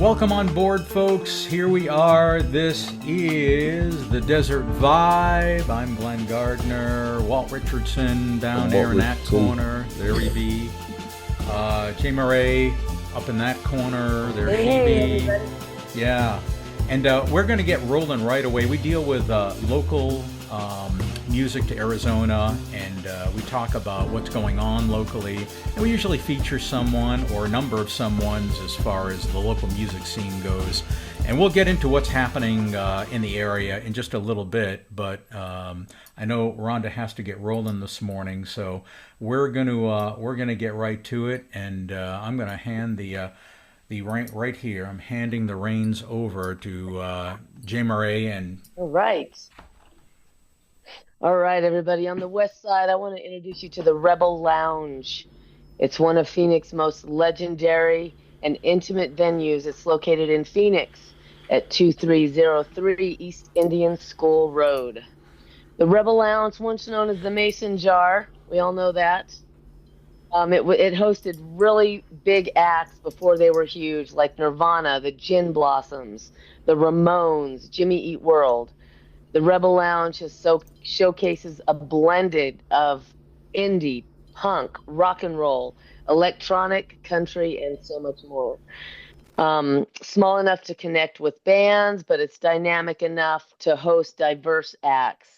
Welcome on board, folks. Here we are. This is the Desert Vibe. I'm Glenn Gardner. Walt Richardson down there in that corner. There he be. Jay Murray up in that corner. There she be. Yeah. And we're going to get rolling right away. We deal with local music to Arizona, and we talk about what's going on locally. And we usually feature someone or a number of someones as far as the local music scene goes. And we'll get into what's happening in the area in just a little bit. But I know Rhonda has to get rolling this morning, so we're gonna get right to it. And I'm gonna hand the right here. I'm handing the reins over to Jay Murray and. All right. All right, everybody. On the west side, I want to introduce you to the Rebel Lounge. It's one of Phoenix's most legendary and intimate venues. It's located in Phoenix at 2303 East Indian School Road. The Rebel Lounge, once known as the Mason Jar, we all know that. It hosted really big acts before they were huge, like Nirvana, the Gin Blossoms, the Ramones, Jimmy Eat World. The Rebel Lounge showcases a blended of indie, punk, rock and roll, electronic, country, and so much more. Small enough to connect with bands, but it's dynamic enough to host diverse acts.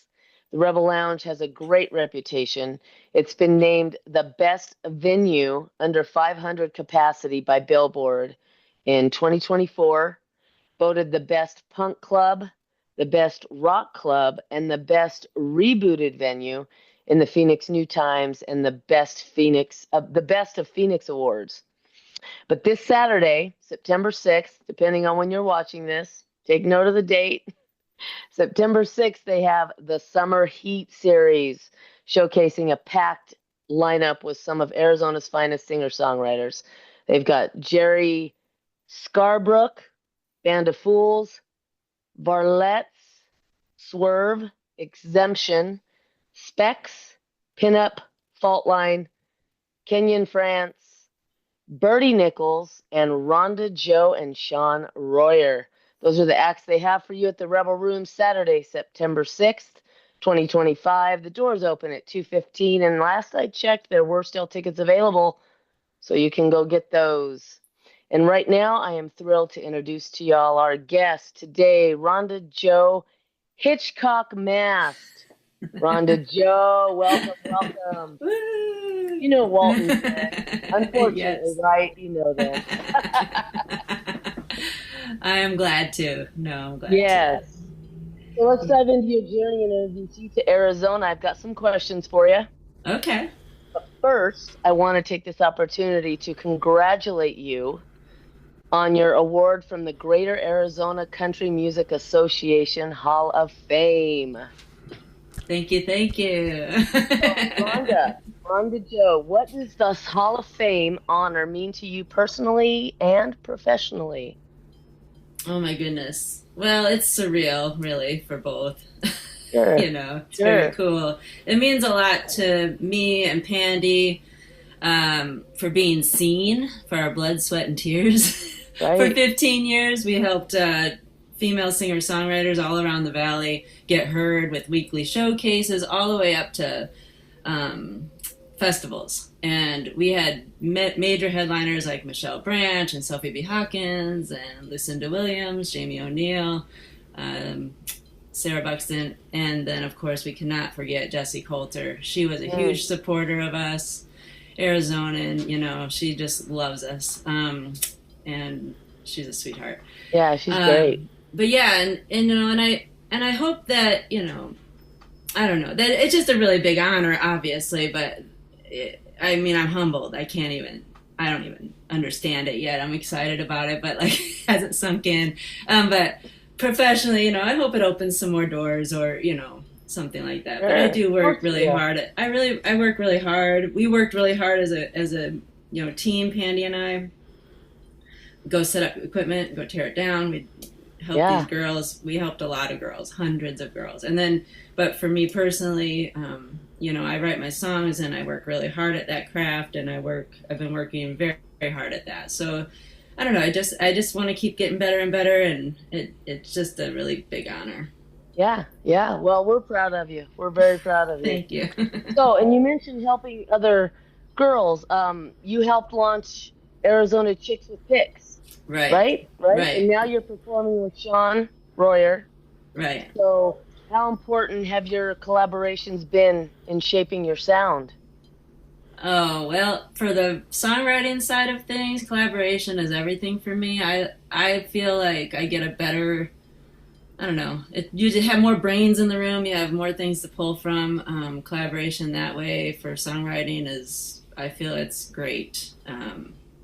The Rebel Lounge has a great reputation. It's been named the best venue under 500 capacity by Billboard in 2024, voted the best punk club, the best rock club, and the best rebooted venue in the Phoenix New Times, and the best of Phoenix Awards. But this Saturday, September 6th, depending on when you're watching this, take note of the date. September 6th, they have the Summer Heat Series, showcasing a packed lineup with some of Arizona's finest singer-songwriters. They've got Jerry Scarbrook, Band of Fools, Varlets, Swerve, Exemption, Specs, Pinup, Faultline, Kenyon France, Bertie Nichols, and Rhonda Joe and Sean Royer. Those are the acts they have for you at the Rebel Room Saturday, September 6th, 2025. The doors open at 2:15, and last I checked, there were still tickets available, so you can go get those. And right now, I am thrilled to introduce to y'all our guest today, Rhonda Joe Hitchcock Mast. Rhonda Joe, welcome. Woo! You know Walton said. Unfortunately, Yes. right? You know that. I am glad to. No, I'm glad Yes. So let's dive into your journey and introduce you to Arizona. I've got some questions for you. to. Okay. First, I want to take this opportunity to congratulate you on your award from the Greater Arizona Country Music Association Hall of Fame. Thank you. Rhonda Joe, what does this Hall of Fame honor mean to you personally and professionally? Oh my goodness. Well, it's surreal, really, for both. Sure. It's very cool. It means a lot to me and Pandy for being seen for our blood, sweat, and tears. Right. For 15 years, we helped female singer-songwriters all around the valley get heard with weekly showcases all the way up to festivals. And we had major headliners like Michelle Branch and Sophie B. Hawkins and Lucinda Williams, Jamie O'Neill, Sarah Buxton, and then, of course, we cannot forget Jessie Coulter. She was a huge supporter of us, Arizonan, she just loves us. And she's a sweetheart. Yeah, she's great. But yeah, and I hope that, I don't know, that it's just a really big honor, obviously, but I'm humbled. I don't even understand it yet. I'm excited about it, but hasn't sunk in. But professionally, I hope it opens some more doors or, something like that. Sure. But I do work really hard. I work really hard. We worked really hard as a team, Pandy and I. Go set up equipment, go tear it down. We help these girls. We helped a lot of girls, hundreds of girls. And then, but for me personally, I write my songs and I work really hard at that craft, and I've been working very, very hard at that. So I don't know. I just want to keep getting better and better, and it's just a really big honor. Yeah, yeah. Well, we're proud of you. We're very proud of you. Thank you. So, and you mentioned helping other girls. You helped launch Arizona Chicks with Picks, Right. right? Right. And now you're performing with Sean Royer. Right. So, how important have your collaborations been in shaping your sound? Oh, well, for the songwriting side of things, collaboration is everything for me. I feel like I get a better, I don't know, you just have more brains in the room, you have more things to pull from. Collaboration that way for songwriting is, I feel it's great.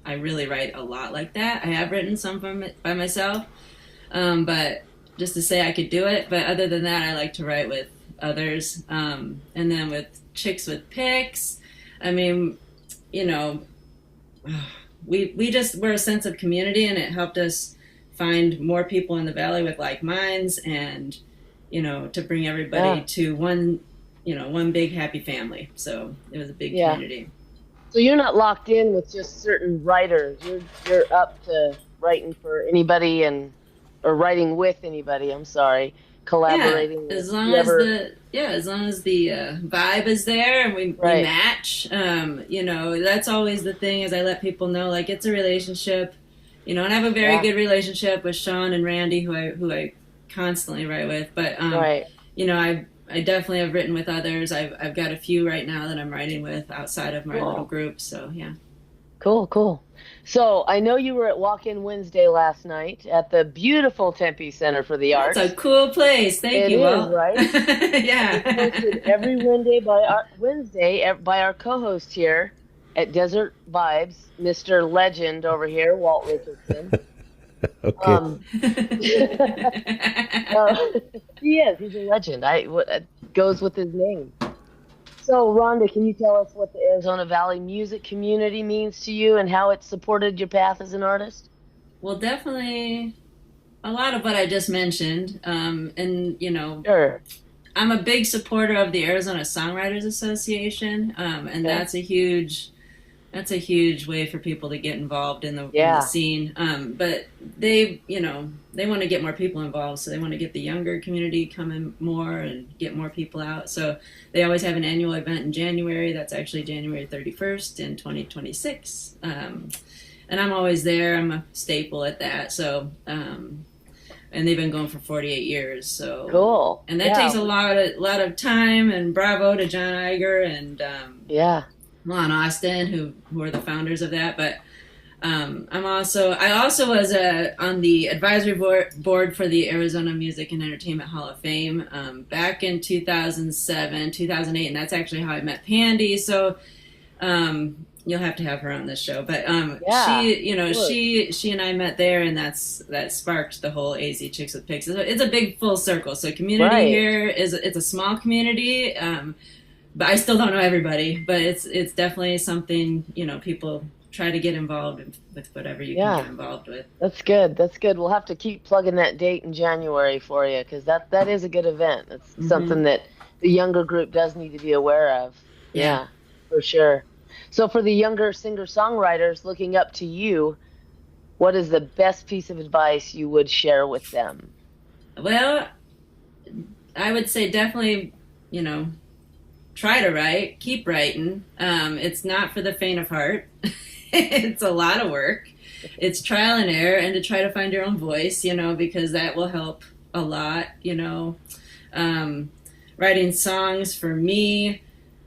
I really write a lot like that. I have written some by myself, but just to say I could do it. But other than that, I like to write with others. And then with Chicks with Picks, I mean, you know, we're a sense of community, and it helped us find more people in the valley with like minds, and you know, to bring everybody to one big happy family. So it was a big community. So you're not locked in with just certain writers. You're up to writing for anybody or writing with anybody. I'm sorry, collaborating. As long as the vibe is there and we match. You know, that's always the thing. Is I let people know like it's a relationship. You know, and I have a very good relationship with Sean and Randy, who I constantly write with. But you know, I definitely have written with others. I've got a few right now that I'm writing with outside of my little group. So yeah. Cool. So I know you were at Walk-In Wednesday last night at the beautiful Tempe Center for the Arts. It's a cool place. Thank you. It is, right? Yeah. It's hosted every Wednesday by our co-host here at Desert Vibes, Mr. Legend over here, Walt Richardson. Okay. He's a legend. Goes with his name. So, Rhonda, can you tell us what the Arizona Valley music community means to you and how it supported your path as an artist? Well, definitely a lot of what I just mentioned. And, you know, I'm a big supporter of the Arizona Songwriters Association, and that's a huge way for people to get involved in the scene. But they want to get more people involved, so they want to get the younger community coming more and get more people out. So they always have an annual event in January. That's actually January 31st in 2026. And I'm always there. I'm a staple at that. So, and they've been going for 48 years. So cool. And that takes a lot of time. And bravo to John Iger and Lon Austin, who are the founders of that. But I also was on the advisory board for the Arizona Music and Entertainment Hall of Fame back in 2007, 2008, and that's actually how I met Pandy. So you'll have to have her on this show. But she and I met there, and that sparked the whole AZ Chicks with Picks. It's a big full circle. So community here it's a small community. But I still don't know everybody, but it's definitely something, you know, people try to get involved with whatever you can get involved with. That's good. We'll have to keep plugging that date in January for you, because that is a good event. It's something that the younger group does need to be aware of. Yeah, for sure. So for the younger singer-songwriters looking up to you, what is the best piece of advice you would share with them? Well, I would say definitely, you know, try to write, keep writing. It's not for the faint of heart. It's a lot of work. It's trial and error, and to try to find your own voice, you know, because that will help a lot, you know. Writing songs for me,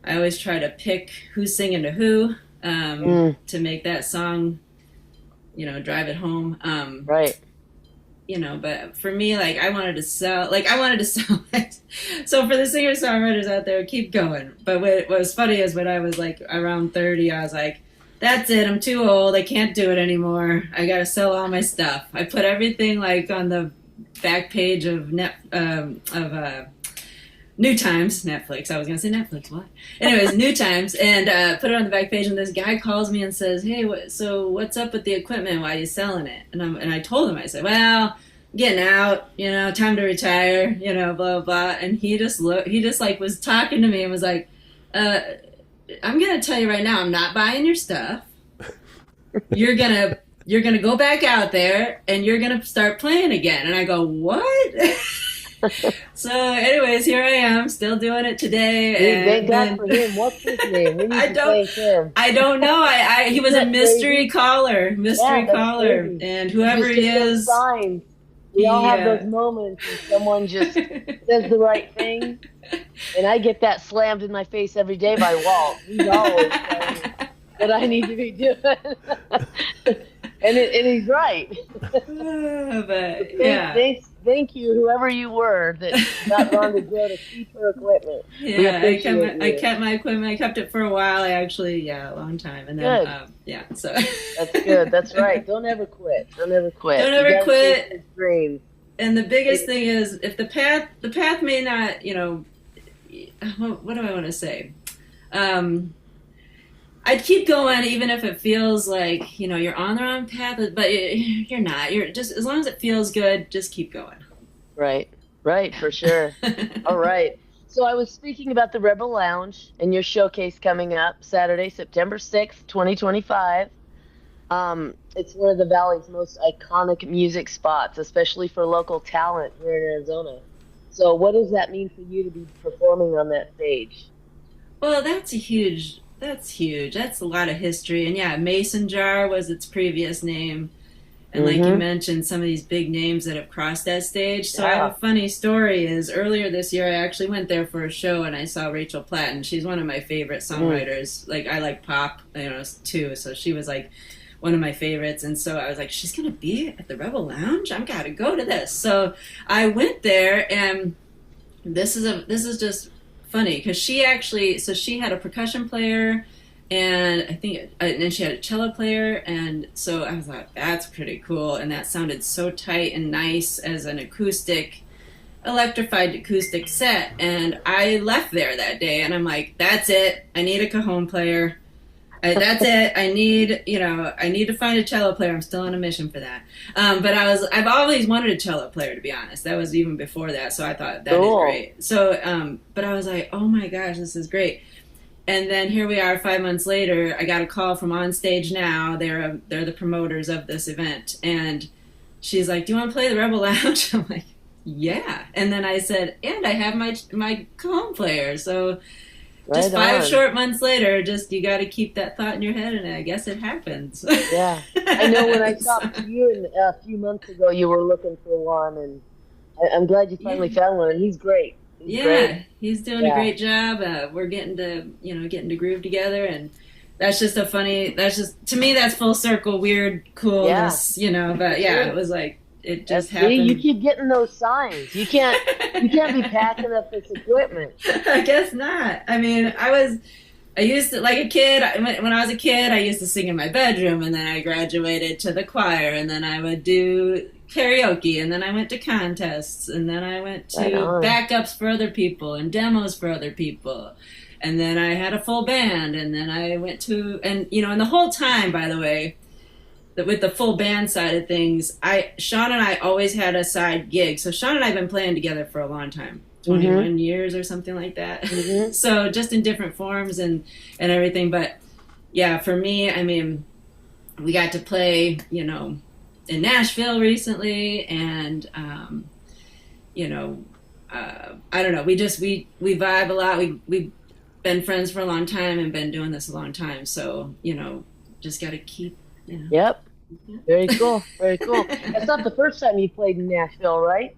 I always try to pick who's singing to who to make that song, you know, drive it home. You know, but for me, like, I wanted to sell it. So for the singer-songwriters out there, keep going. But what was funny is when I was like around 30, I was like, that's it, I'm too old, I can't do it anymore. I gotta sell all my stuff. I put everything like on the back page of New Times, Netflix. I was gonna say Netflix, what? Anyways, New Times, and put it on the back page, and this guy calls me and says, hey, so what's up with the equipment? Why are you selling it? And I told him, I said, well, getting out, you know, time to retire, you know, blah, blah, blah. And he just like was talking to me and was like, I'm gonna tell you right now, I'm not buying your stuff. You're gonna you're going to go back out there and you're going to start playing again. And I go, what? So anyways, here I am still doing it today. Thank God for him. What's his name? We need to thank him. I don't know. He was a mystery caller, crazy. and whoever he is. Signs. We all have those moments when someone just says the right thing, and I get that slammed in my face every day by Walt. He's always telling me what I need to be doing, and he's right. But yeah. Thank you, whoever you were that got Ron to go to keep her equipment. Yeah, I kept my equipment. I kept it for a while. a long time, and then So that's good. That's right. Don't ever quit. Don't ever quit. Dreams. And the biggest thing is, if the path may not, what do I want to say? I'd keep going even if it feels like, you're on the wrong path, but you're not. You're just, as long as it feels good, just keep going. Right, for sure. All right. So I was speaking about the Rebel Lounge and your showcase coming up Saturday, September 6th, 2025. It's one of the Valley's most iconic music spots, especially for local talent here in Arizona. So what does that mean for you to be performing on that stage? Well, that's huge. That's a lot of history. And yeah, Mason Jar was its previous name. And like you mentioned, some of these big names that have crossed that stage. So I have a funny story is earlier this year, I actually went there for a show and I saw Rachel Platt, and she's one of my favorite songwriters. Like I like pop, too. So she was like one of my favorites. And so I was like, she's going to be at the Rebel Lounge? I've got to go to this. So I went there, and this is just funny because she had a percussion player, and and she had a cello player, and so I was like, that's pretty cool, and that sounded so tight and nice as an electrified acoustic set. And I left there that day, and I'm like, that's it. I need a cajon player. That's it. I need to find a cello player. I'm still on a mission for that. But I've always wanted a cello player, to be honest. That was even before that. So I thought that is great. So, but I was like, oh my gosh, this is great. And then here we are 5 months later. I got a call from On Stage Now. They're the promoters of this event. And she's like, do you want to play the Rebel Lounge? I'm like, yeah. And then I said, and I have my cajon player. So just 5 short months later, you got to keep that thought in your head, and I guess it happens. Yeah. I know when I talked to you a few months ago, you were looking for one, and I'm glad you finally found one, and he's great. He's doing a great job. We're getting to groove together, and to me, that's full circle, weird coolness, but it was like, it just happened. You keep getting those signs. You can't be packing up this equipment. I guess not. I mean, I used to, like a kid, when I was a kid, I used to sing in my bedroom, and then I graduated to the choir, and then I would do karaoke, and then I went to contests, and then I went to backups for other people and demos for other people. And then I had a full band, and then I went to, and the whole time, by the way, with the full band side of things, Sean and I always had a side gig. So Sean and I have been playing together for a long time, 21 years or something like that. So just in different forms and everything. But yeah, for me, I mean, we got to play, in Nashville recently, and I don't know. We vibe a lot. We've been friends for a long time and been doing this a long time. So just got to keep. Yep. Very cool. Very cool. That's not the first time you played in Nashville, right?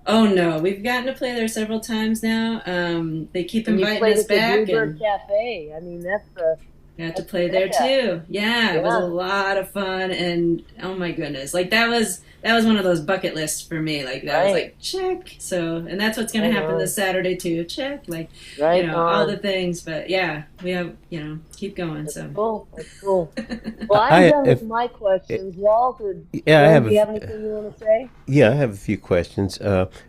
Oh no, we've gotten to play there several times now. They keep inviting us back. The Bluebird Cafe. I mean, got to play there too. Yeah, it was a lot of fun, and oh my goodness, like that was one of those bucket lists for me. Like that was like check. So, and that's what's going to happen this Saturday too. Check, like all the things. But yeah, we have keep going. That's cool. That's cool. Well, I'm done with my questions. Walt, do you have anything you want to say? Yeah, I have a few questions.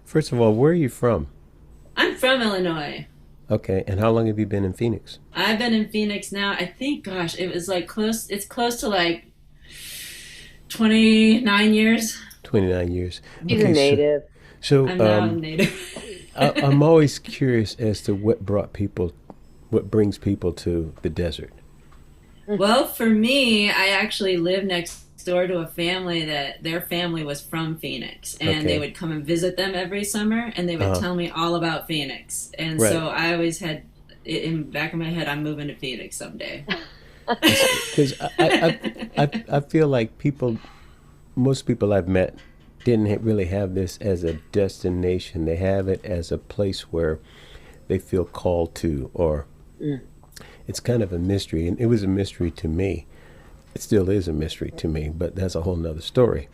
First of all, where are you from? I'm from Illinois. Okay, and how long have you been in Phoenix? I've been in Phoenix now, I think, gosh, it was like it's close to like 29 years. 29 years. He's a native. So I'm now a native. I'm always curious as to what brings people to the desert. Well, for me, I actually live next door to a family that their family was from Phoenix, and they would come and visit them every summer, and they would tell me all about Phoenix. And so I always had it in the back of my head, I'm moving to Phoenix someday. Because I feel like most people I've met didn't really have this as a destination. They have it as a place where they feel called to, or it's kind of a mystery. And it was a mystery to me. It still is a mystery to me, but that's a whole nother story.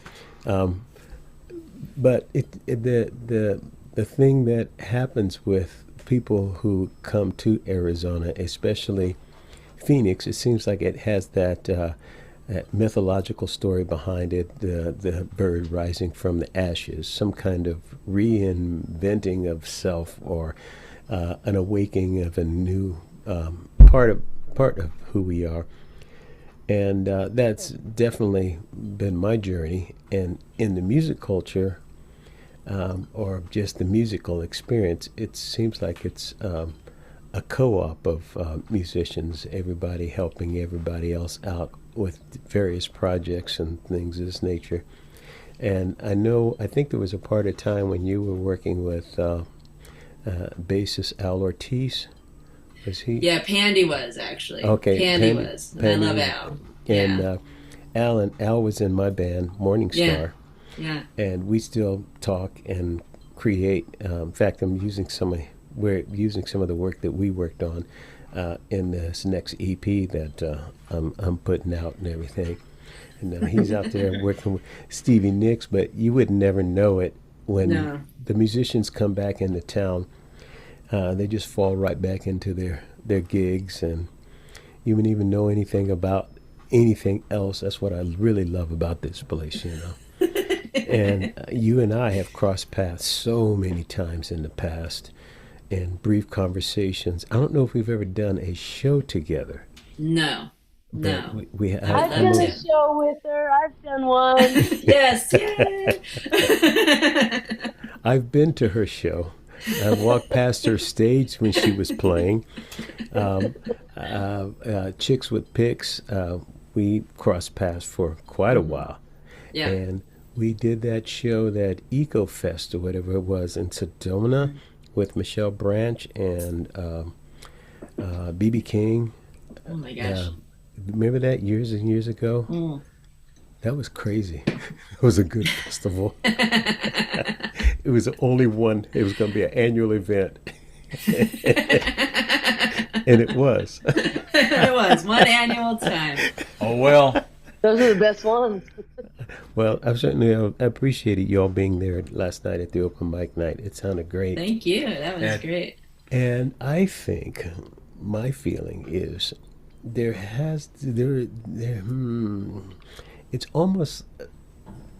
But the thing that happens with people who come to Arizona, especially Phoenix, it seems like it has that mythological story behind it, the bird rising from the ashes, some kind of reinventing of self, or an awakening of a new part of who we are. And that's definitely been my journey. And in the music culture, or just the musical experience, it seems like it's a co-op of musicians, everybody helping everybody else out with various projects and things of this nature. And I think there was a part of time when you were working with bassist Al Ortiz. Was he? Yeah, Pandy was, actually. Okay. Pandy was. And I love Al. And Al was in my band, Morning Star. Yeah. And we still talk and create. In fact, we're using some of the work that we worked on in this next EP that I'm putting out and everything. And he's out there working with Stevie Nicks, but you would never know it when the musicians come back into town. They just fall right back into their gigs, and you wouldn't even know anything about anything else. That's what I really love about this place, you know. And you and I have crossed paths so many times in the past in brief conversations. I don't know if we've ever done a show together. No. I've done a show with her. I've done one. Yes, yay! I've been to her show. I walked past her stage when she was playing. Chicks with Picks, we crossed paths for quite a while. Yeah. And we did that show, that Eco Fest or whatever it was, in Sedona with Michelle Branch and B.B. King. Oh my gosh. Remember that years and years ago? Mm. That was crazy. It was a good festival. It was the only one. It was going to be an annual event. And it was. It was one annual time. Oh, well. Those are the best ones. Well, I appreciated you all being there last night at the open mic night. It sounded great. Thank you. That was great. And I think my feeling is it's almost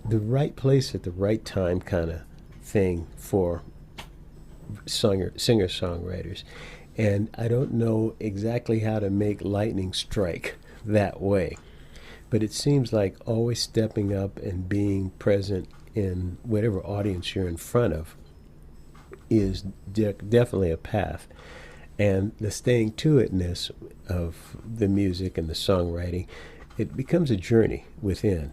the right place at the right time kind of thing for singer-songwriters. And I don't know exactly how to make lightning strike that way. But it seems like always stepping up and being present in whatever audience you're in front of is definitely a path. And the staying to itness of the music and the songwriting, it becomes a journey within.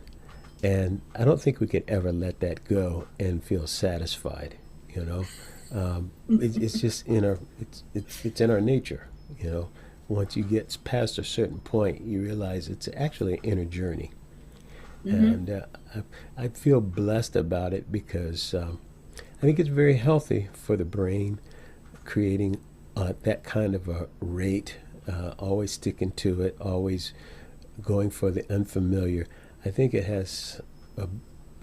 And I don't think we could ever let that go and feel satisfied, you know. It's just it's in our nature, you know. Once you get past a certain point, you realize it's actually an inner journey. Mm-hmm. And I feel blessed about it because I think it's very healthy for the brain, creating that kind of a rate, always sticking to it, always going for the unfamiliar. I think it has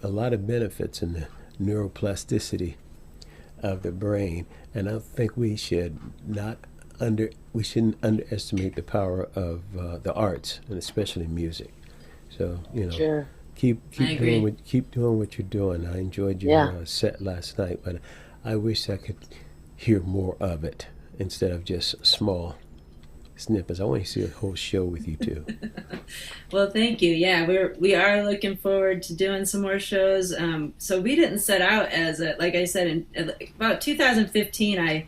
a lot of benefits in the neuroplasticity of the brain, and I think we shouldn't underestimate the power of the arts, and especially music. So, you know, Sure. keep doing what you're doing. I enjoyed your set last night, but I wish I could hear more of it instead of just small snippets. I want to see a whole show with you too. Well, thank you. Yeah, we are looking forward to doing some more shows. So we didn't set out as like I said, in about 2015,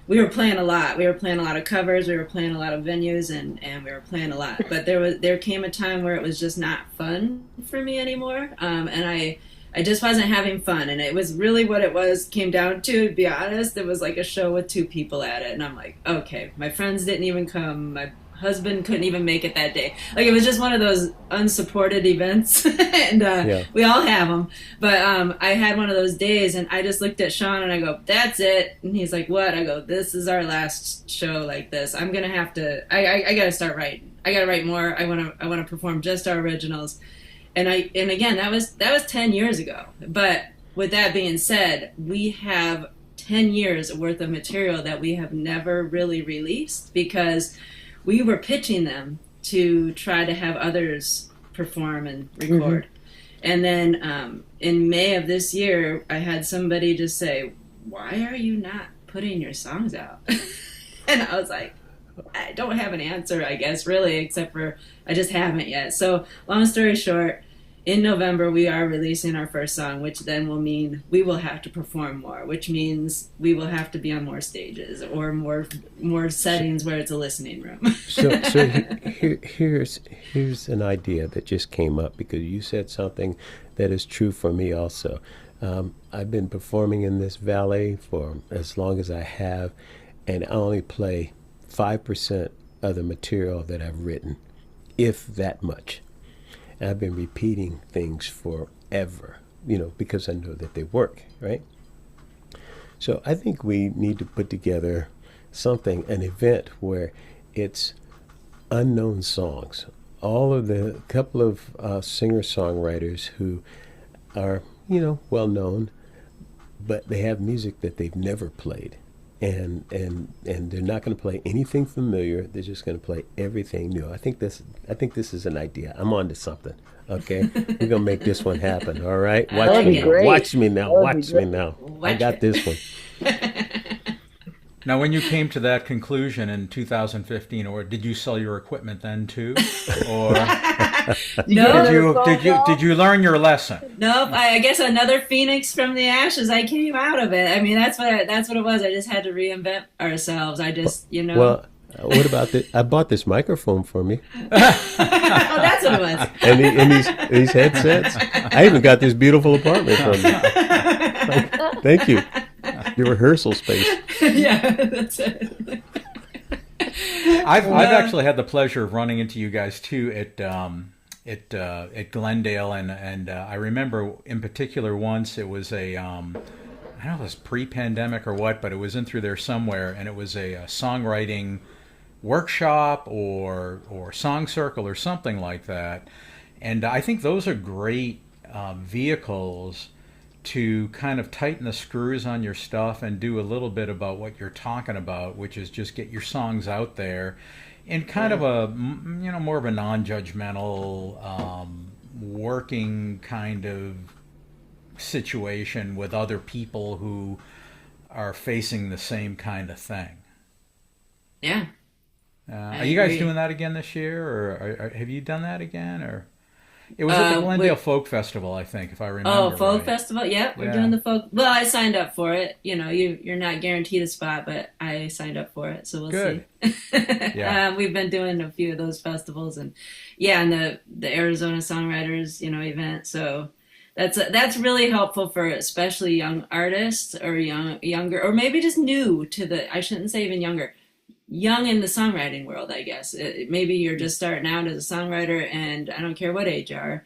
we were playing a lot. We were playing a lot of covers. We were playing a lot of venues, and we were playing a lot. But there came a time where it was just not fun for me anymore, and I just wasn't having fun. And it was really what it came down to be honest. It was like a show with 2 people at it, and I'm like, okay, my friends didn't even come. My husband couldn't even make it that day. Like, it was just one of those unsupported events, and we all have them. But I had one of those days, and I just looked at Sean and I go, "That's it." And he's like, "What?" I go, "This is our last show like this. I'm gonna have to. I gotta start writing. I gotta write more. I wanna perform just our originals." And again, that was 10 years ago. But with that being said, we have 10 years worth of material that we have never really released because we were pitching them to try to have others perform and record. Mm-hmm. And then in May of this year, I had somebody just say, "Why are you not putting your songs out?" And I was like, I don't have an answer, I guess, really, except for I just haven't yet. So long story short, in November, we are releasing our first song, which then will mean we will have to perform more, which means we will have to be on more stages or more settings where it's a listening room. so here's an idea that just came up because you said something that is true for me also. I've been performing in this valley for as long as I have, and I only play 5% of the material that I've written, if that much. And I've been repeating things forever, because I know that they work, right? So I think we need to put together an event where it's unknown songs. All of the couple of singer-songwriters who are, well known, but they have music that they've never played. And they're not going to play anything familiar. They're just going to play everything new. I think this is an idea. I'm on to something. Okay, we're gonna make this one happen. All right, watch me now. I got this one. Now, when you came to that conclusion in 2015, or did you sell your equipment then too, or did you learn your lesson? Nope. I guess another phoenix from the ashes. I came out of it. I mean, that's what it was. I just had to reinvent ourselves. I just, Well, what about this? I bought this microphone for me. Oh, that's what it was. And these headsets. I even got this beautiful apartment from you. Thank you. Your rehearsal space. Yeah, that's it. I've actually had the pleasure of running into you guys too at Glendale, and I remember in particular once it was I don't know if it was pre-pandemic or what, but it was in through there somewhere, and it was a songwriting workshop or song circle or something like that. And I think those are great vehicles to kind of tighten the screws on your stuff and do a little bit about what you're talking about, which is just get your songs out there in kind of a, more of a non-judgmental, working kind of situation with other people who are facing the same kind of thing. Yeah. Are you guys doing that again this year, or have you done that again, or? It was at the Glendale Folk Festival, I think, if I remember. Oh, Folk right. Festival. Yep, we're doing the folk. Well, I signed up for it. You're not guaranteed a spot, but I signed up for it, so we'll see. Yeah. We've been doing a few of those festivals, and the Arizona Songwriters, event. So that's really helpful for especially young artists or younger, or maybe just new to I shouldn't say even younger. Young in the songwriting world, I guess. Maybe you're just starting out as a songwriter, and I don't care what age you are.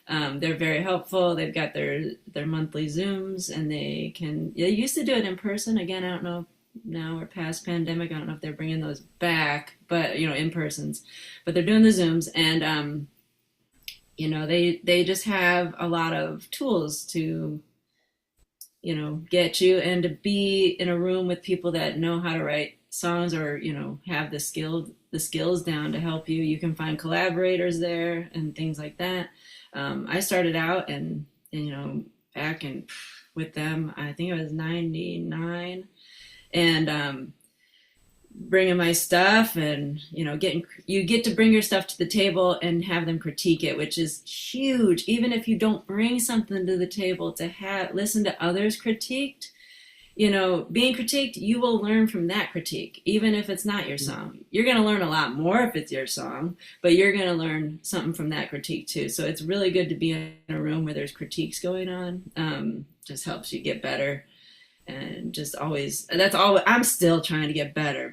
They're very helpful. They've got their monthly Zooms, and they used to do it in person. Again, I don't know, now we're past pandemic. I don't know if they're bringing those back, but, in persons. But they're doing the Zooms, and, they just have a lot of tools to, get you and to be in a room with people that know how to write songs or have the skills down to help you. You can find collaborators there and things like that. I started out and back with them, I think it was 99, and bringing my stuff and you get to bring your stuff to the table and have them critique it, which is huge. Even if you don't bring something to the table, to listen to others critiqued being critiqued, you will learn from that critique, even if it's not your song. You're going to learn a lot more if it's your song, but you're going to learn something from that critique too. So it's really good to be in a room where there's critiques going on. Just helps you get better. And just always, that's all. I'm still trying to get better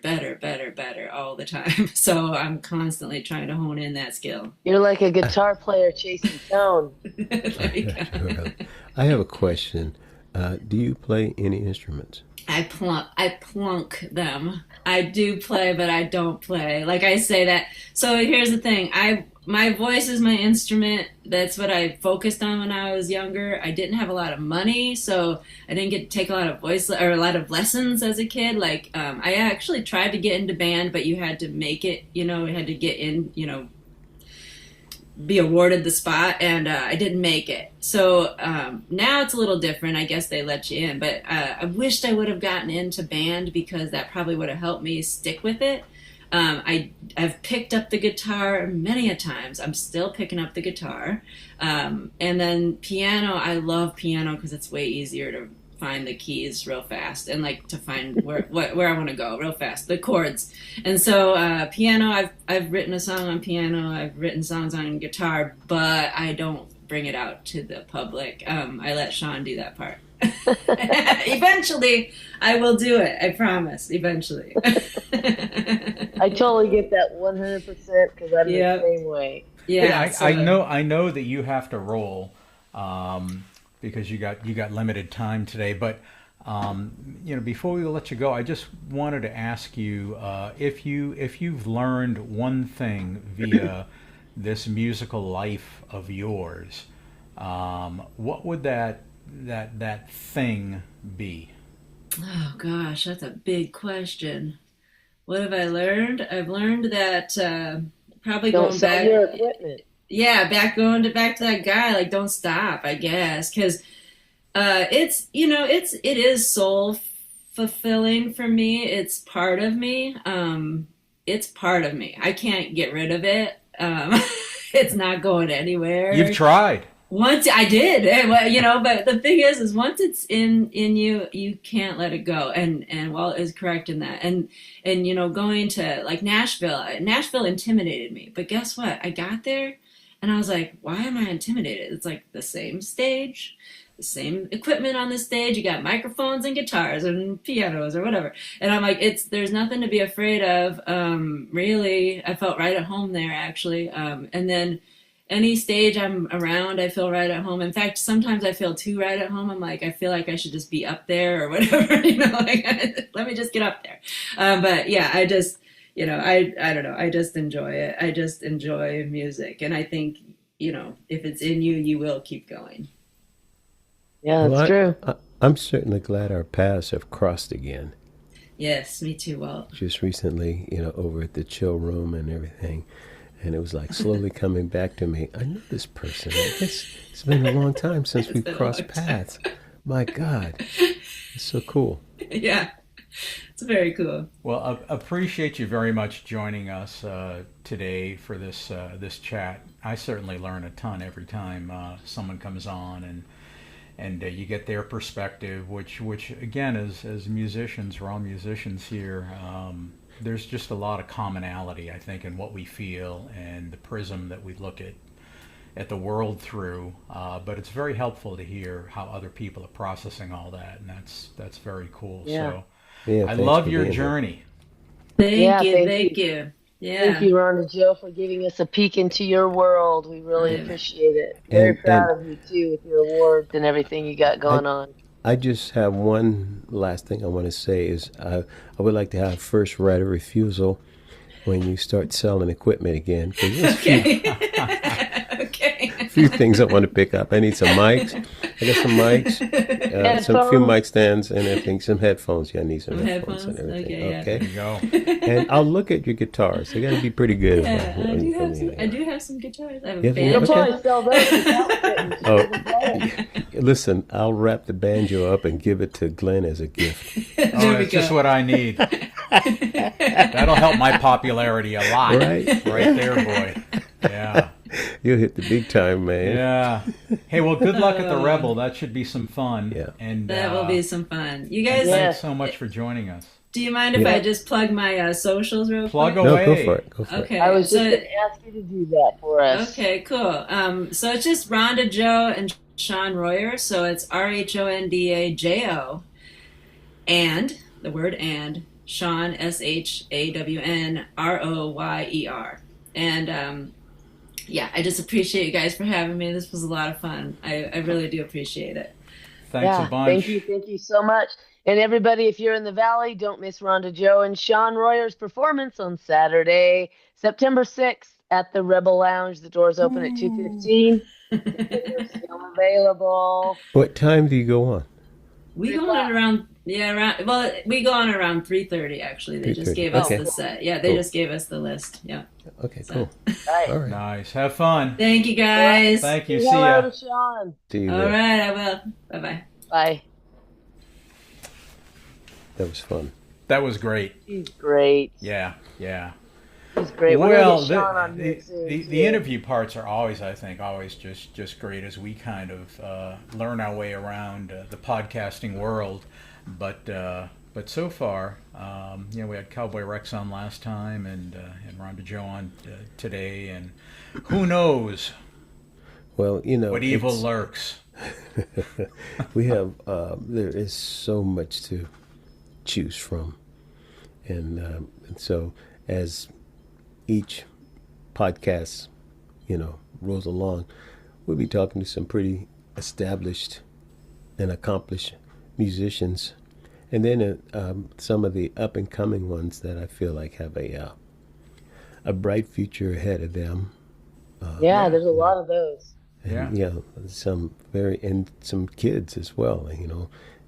all the time. So I'm constantly trying to hone in that skill. You're like a guitar player chasing tone. There you go. I have a question. Do you play any instruments? I plunk them. I do play, but I don't play. Like I say that. So here's the thing. My voice is my instrument. That's what I focused on when I was younger. I didn't have a lot of money, so I didn't get to take a lot of a lot of lessons as a kid. Like I actually tried to get into band, but you had to make it. You had to get in. Be awarded the spot, and I didn't make it. So now it's a little different. I guess they let you in, but I wished I would have gotten into band because that probably would have helped me stick with it. I've picked up the guitar many a times. I'm still picking up the guitar. And then piano, I love piano because it's way easier to find the keys real fast and like to find where I want to go real fast, the chords. And so piano, I've written a song on piano. I've written songs on guitar, but I don't bring it out to the public. I let Sean do that part. Eventually, I will do it. I promise. Eventually. I totally get that 100% because I'm the same way. Yeah, I know that you have to roll because you got limited time today. But before we let you go, I just wanted to ask you if you've learned one thing via this musical life of yours, what would that thing be? Oh gosh, that's a big question. What have I learned? I've learned that probably don't going sell back. Your equipment. Yeah, back to that guy. Like, don't stop. I guess because it is soul fulfilling for me. It's part of me. It's part of me. I can't get rid of it. It's not going anywhere. You've tried. Once I did, but the thing is once it's in you, you can't let it go. And Walt is correct in that. And going to like Nashville intimidated me. But guess what? I got there and I was like, why am I intimidated? It's like the same stage, the same equipment on the stage. You got microphones and guitars and pianos or whatever. And I'm like, there's nothing to be afraid of. Really, I felt right at home there actually. And then any stage I'm around, I feel right at home. In fact, sometimes I feel too right at home. I'm like, I feel like I should just be up there or whatever, let me just get up there. But yeah, I just, I don't know. I just enjoy it. I just enjoy music. And I think, if it's in you, you will keep going. Yeah, that's true. I'm certainly glad our paths have crossed again. Yes, me too, Walt. Just recently, over at the chill room and everything. And it was like slowly coming back to me. I know this person. I guess it's been a long time since we've crossed paths. My God. It's so cool. Yeah. It's very cool. Well, appreciate you very much joining us today for this chat. I certainly learn a ton every time someone comes on and you get their perspective, which again, as musicians, we're all musicians here. There's just a lot of commonality, I think, in what we feel and the prism that we look at the world through. But it's very helpful to hear how other people are processing all that, and that's very cool. Yeah. So I love your journey. Thank you. Yeah. Thank you, Rhonda Joe, for giving us a peek into your world. We really appreciate it. Very proud of you, too, with your awards and everything you got going on. I just have one last thing I want to say is I would like to have first right of refusal when you start selling equipment again. Okay. A few things I want to pick up. I need some mics. I got some mics, some few mic stands and everything. Some headphones. Yeah, I need some headphones and everything. Okay. There you go. And I'll look at your guitars. They got to be pretty good. Yeah, I do have some guitars. I have a Yeah, band. You'll probably sell those. Oh, listen, I'll wrap the banjo up and give it to Glenn as a gift. That's just what I need. That'll help my popularity a lot. Right there, boy. Yeah. You'll hit the big time, man. Yeah. Hey, Hey, well, good luck at the Rebel. That should be some fun. Yeah. And That will be some fun. You guys, Yeah. thanks so much for joining us. do you mind if Yeah. I just plug my socials real Plug quick? away. No, go for it. Go for it. Okay. I was just so- going to ask you to do that for us. Okay, cool. So it's just Rhonda Joe and Sean Royer. So it's RHONDAJO and the word and Sean SHAWNROYER. And yeah, I just appreciate you guys for having me. This was a lot of fun. I really do appreciate it. Thanks a bunch. Thank you so much. And everybody, if you're in the Valley, don't miss Rhonda Joe and Sean Royer's performance on Saturday, September 6th at the Rebel Lounge. The doors open at 2:15. They're still available. What time do you go on? We go on around we go on around 3:30 actually. They just 3:30, gave us okay. the set. Yeah, they Cool. just gave us the list. Yeah. Okay, So- cool. Right. All right. Nice. Have fun. Thank you guys. Thank you. Say See hello ya. to Sean. See you All there. right, I will. Bye-bye. Bye. That was fun. That was great. He's great. Yeah. He's great. We're Well, gonna get Sean on here soon, the too. interview parts are always, I think, just great as we kind of learn our way around the podcasting world. But so far, we had Cowboy Rex on last time and Rhonda Joe on today, and who knows Well, what evil it's- lurks. we have there is so much to choose from, and so as each podcast rolls along, we'll be talking to some pretty established and accomplished musicians, and then some of the up and coming ones that I feel like have a bright future ahead of them. Yeah, there's a lot of those. And, some kids as well.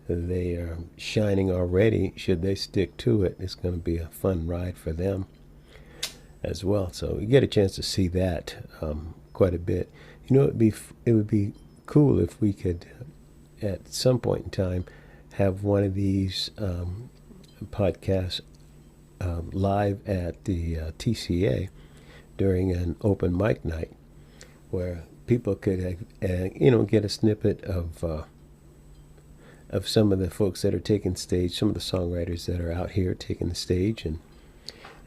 They are shining already. Should they stick to it, it's going to be a fun ride for them as well. So you get a chance to see that quite a bit. It would be cool if we could, at some point in time, have one of these podcasts live at the TCA during an open mic night, where people could, get a snippet of some of the folks that are taking stage, some of the songwriters that are out here taking the stage, and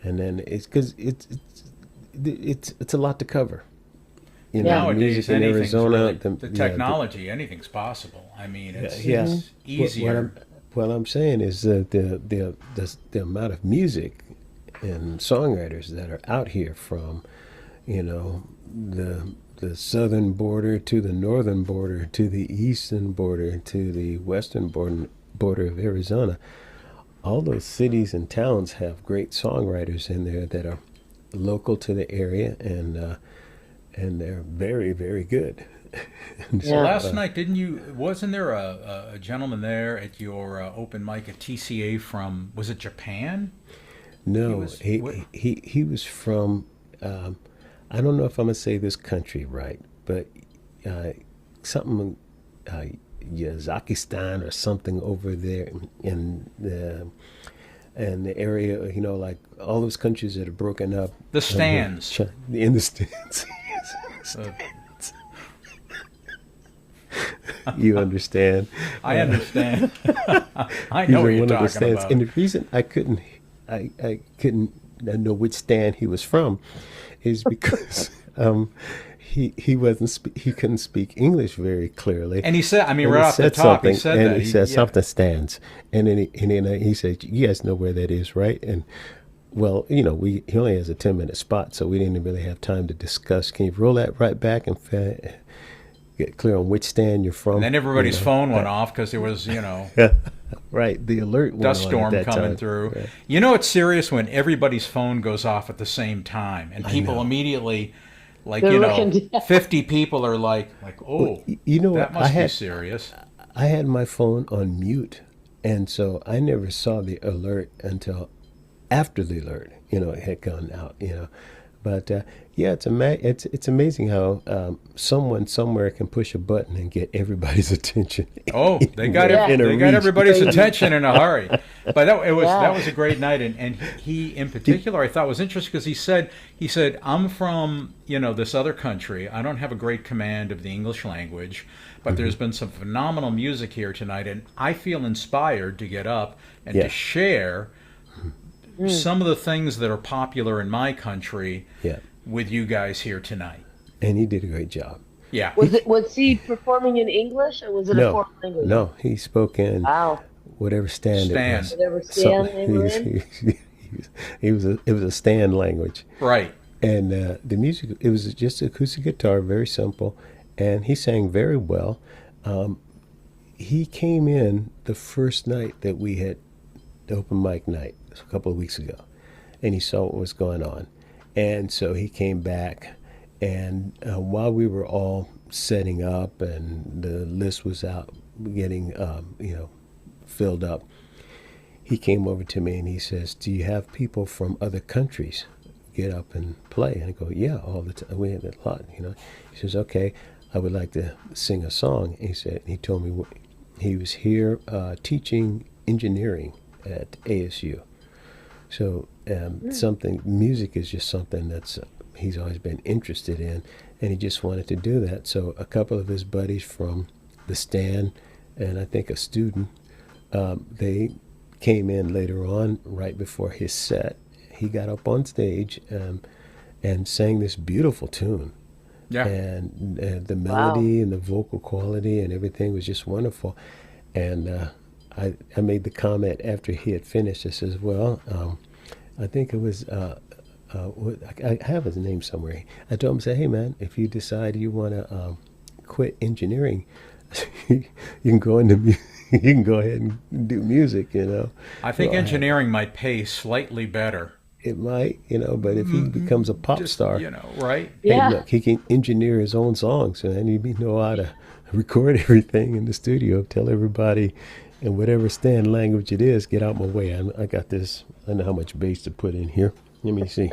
then it's because it's a lot to cover. Nowadays, music in anything's Arizona, really, the technology, anything's possible. I mean, it's easier. What I'm saying is that the amount of music and songwriters that are out here from, the southern border to the northern border to the eastern border to the western border of Arizona. All those cities and towns have great songwriters in there that are local to the area, and they're very, very good. So last night, wasn't there a gentleman there at your open mic at TCA from, was it Japan? No, he was from, I don't know if I'm going to say this country right, but something, Yazakistan or something over there in the area, like all those countries that are broken up. The stands. In the stands. You understand? I understand. I know what you're talking about. And the reason I couldn't know which stand he was from is because he couldn't speak English very clearly. And he said, And right off the top, he said that. He said something stands, and then he said, "You guys know where that is, right?" And well, he only has a 10-minute spot, so we didn't really have time to discuss. Can you roll that right back and get clear on which stand you're from? And then everybody's phone went off because there was, right, the alert went dust on storm at that coming time. through. Right. It's serious when everybody's phone goes off at the same time, and people immediately, like, They're looking down. 50 people are like, oh, that must be serious. I had my phone on mute, and so I never saw the alert until after the alert, had gone out, But Yeah, it's amazing how someone somewhere can push a button and get everybody's attention. Oh, they got Yeah. they got everybody's Crazy. attention in a hurry. But that Yeah. was a great night, and he in particular I thought was interesting because he said I'm from this other country. I don't have a great command of the English language, but there's been some phenomenal music here tonight, and I feel inspired to get up and Yeah. to share some of the things that are popular in my country Yeah, with you guys here tonight. and he did a great job. Yeah. Was he performing in English or was it a No, foreign language? no, he spoke in Wow. whatever stand Stan. it was. Whatever stand they were in. It was a stand language, Right. and the music, it was just acoustic guitar, very simple, and he sang very well. He came in the first night that we had the open mic night a couple of weeks ago, and he saw what was going on, and so he came back, and while we were all setting up and the list was out getting filled up, he came over to me and he says, "Do you have people from other countries get up and play?" And I go, "Yeah, all the time. We have a lot, He says, "Okay, I would like to sing a song." He told me he was here teaching engineering at ASU. So music is just something that's he's always been interested in, and he just wanted to do that. So a couple of his buddies from the stand, and I think a student, they came in later on, right before his set. He got up on stage and sang this beautiful tune. Yeah. And the melody and the vocal quality and everything was just wonderful. And I made the comment after he had finished. I says, "Well, I think it was I have his name somewhere." I told him, "Say, hey man, if you decide you want to quit engineering, you can go into you can go ahead and do music, I think Well, engineering might pay slightly better. It might, but if he becomes a pop Just, star, right? hey, Yeah. look, he can engineer his own songs, and he know how to record everything in the studio. Tell everybody, in whatever stand language it is, get out my way. I got this. I know how much bass to put in here. Let me see.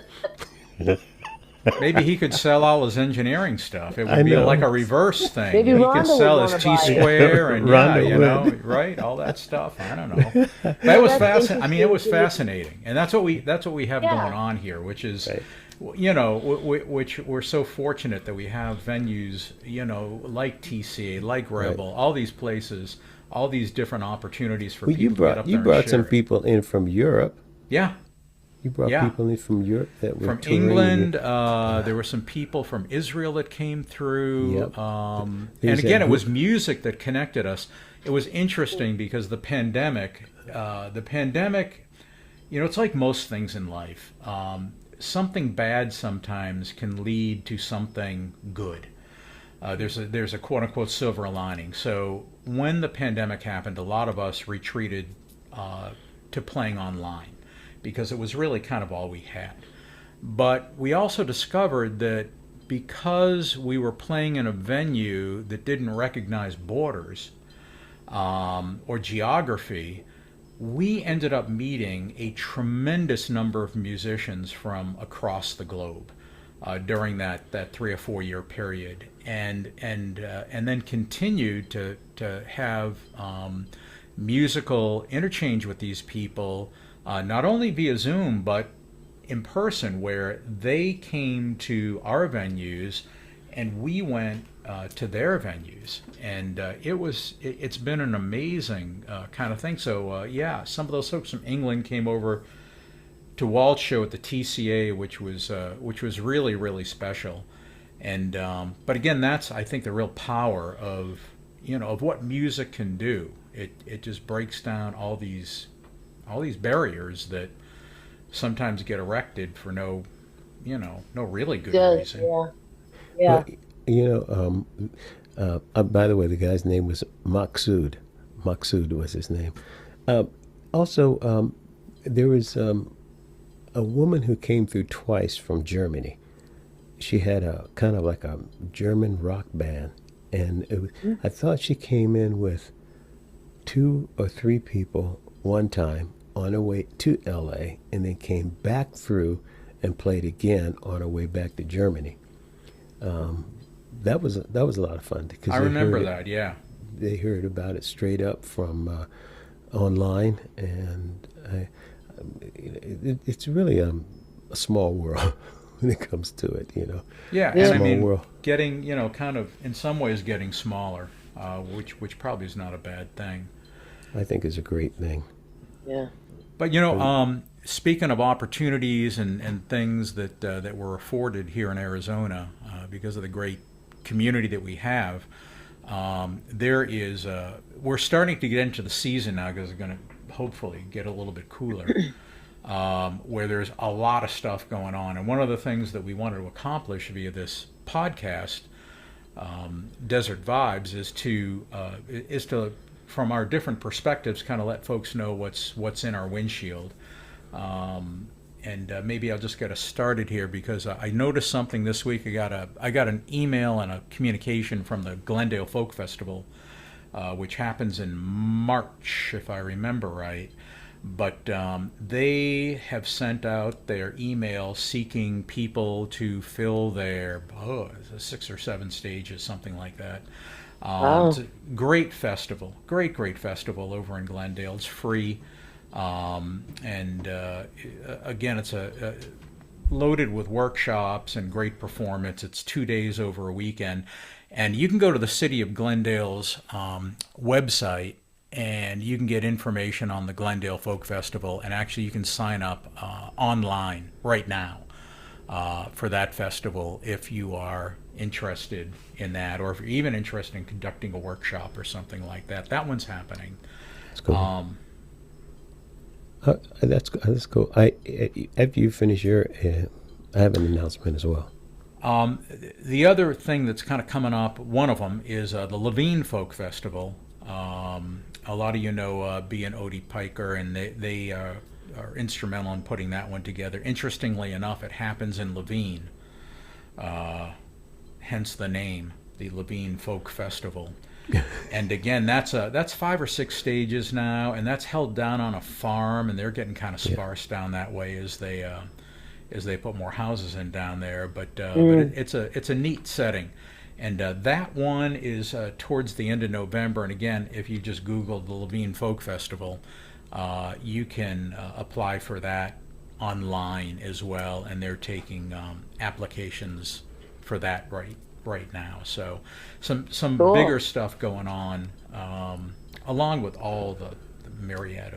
Maybe he could sell all his engineering stuff. It I would be know. like a reverse thing. Maybe he Rhonda could would sell his wanna buy it. T-square and Rhonda would. right, all that stuff. I don't know. That was That's fascinating. I mean, it was interesting. fascinating, and that's what we have Yeah. going on here, which is, Right. which we're so fortunate that we have venues, like TCA, like Rebel, all these places, all these different opportunities for Well, people to get up there and brought some share. people in from Europe. Yeah. You brought Yeah. people in from Europe that were From touring. England, there were some people from Israel that came through. Yep. And There's again, that it was music that connected us. It was interesting because the pandemic, it's like most things in life. Something bad sometimes can lead to something good. There's a quote unquote silver lining. So when the pandemic happened, a lot of us retreated to playing online because it was really kind of all we had. But we also discovered that because we were playing in a venue that didn't recognize borders or geography, we ended up meeting a tremendous number of musicians from across the globe during that 3 or 4 year period, and then continued to have musical interchange with these people, not only via Zoom but in person, where they came to our venues and we went to their venues, and it's been an amazing kind of thing. So some of those folks from England came over to Walt's show at the TCA, which was really, really special. And but again, that's, I think, the real power of what music can do. It just breaks down all these barriers that sometimes get erected for no really good reason. Yeah. By the way, the guy's name was Maksud. Maksud was his name. Also, there was a woman who came through twice from Germany. She had a kind of like a German rock band, and I thought she came in with 2 or 3 people one time on her way to LA, and then came back through and played again on our way back to Germany. That was a lot of fun because I remember that. Yeah. They heard about it straight up from online, and it's really a small world when it comes to it, you know. Yeah, Yeah. and I Small mean, world. getting, kind of in some ways getting smaller, which probably is not a bad thing. I think is a great thing. Yeah. But speaking of opportunities and things that we're afforded here in Arizona because of the great community that we have, we're starting to get into the season now because it's going to hopefully get a little bit cooler, where there's a lot of stuff going on. And one of the things that we wanted to accomplish via this podcast, Desert Vibes, is to from our different perspectives kind of let folks know what's in our windshield. And maybe I'll just get us started here because I noticed something this week. I got an email and a communication from the Glendale Folk Festival, which happens in March, if I remember right. But they have sent out their email seeking people to fill their 6 or 7 stages, something like that. Wow. It's a great festival, great festival over in Glendale. It's free. And again, it's loaded with workshops and great performance. It's 2 days over a weekend. And you can go to the City of Glendale's website and you can get information on the Glendale Folk Festival. And actually, you can sign up online right now for that festival if you are interested in that, or if you're even interested in conducting a workshop or something like that. That one's happening. That's cool. That's cool. After you finish your, I have an announcement as well. The other thing that's kind of coming up, one of them is the Levine Folk Festival. A lot of you know B and Odie Piker, and they are instrumental in putting that one together. Interestingly enough, it happens in Levine, hence the name, the Levine Folk Festival. And again, that's 5 or 6 stages now, and that's held down on a farm, and they're getting kind of sparse down that way as they put more houses in down there. But it's a neat setting, and that one is towards the end of November. And again, if you just Google the Levine Folk Festival, you can apply for that online as well, and they're taking applications for that right now. So some Cool. bigger stuff going on, along with all the myriad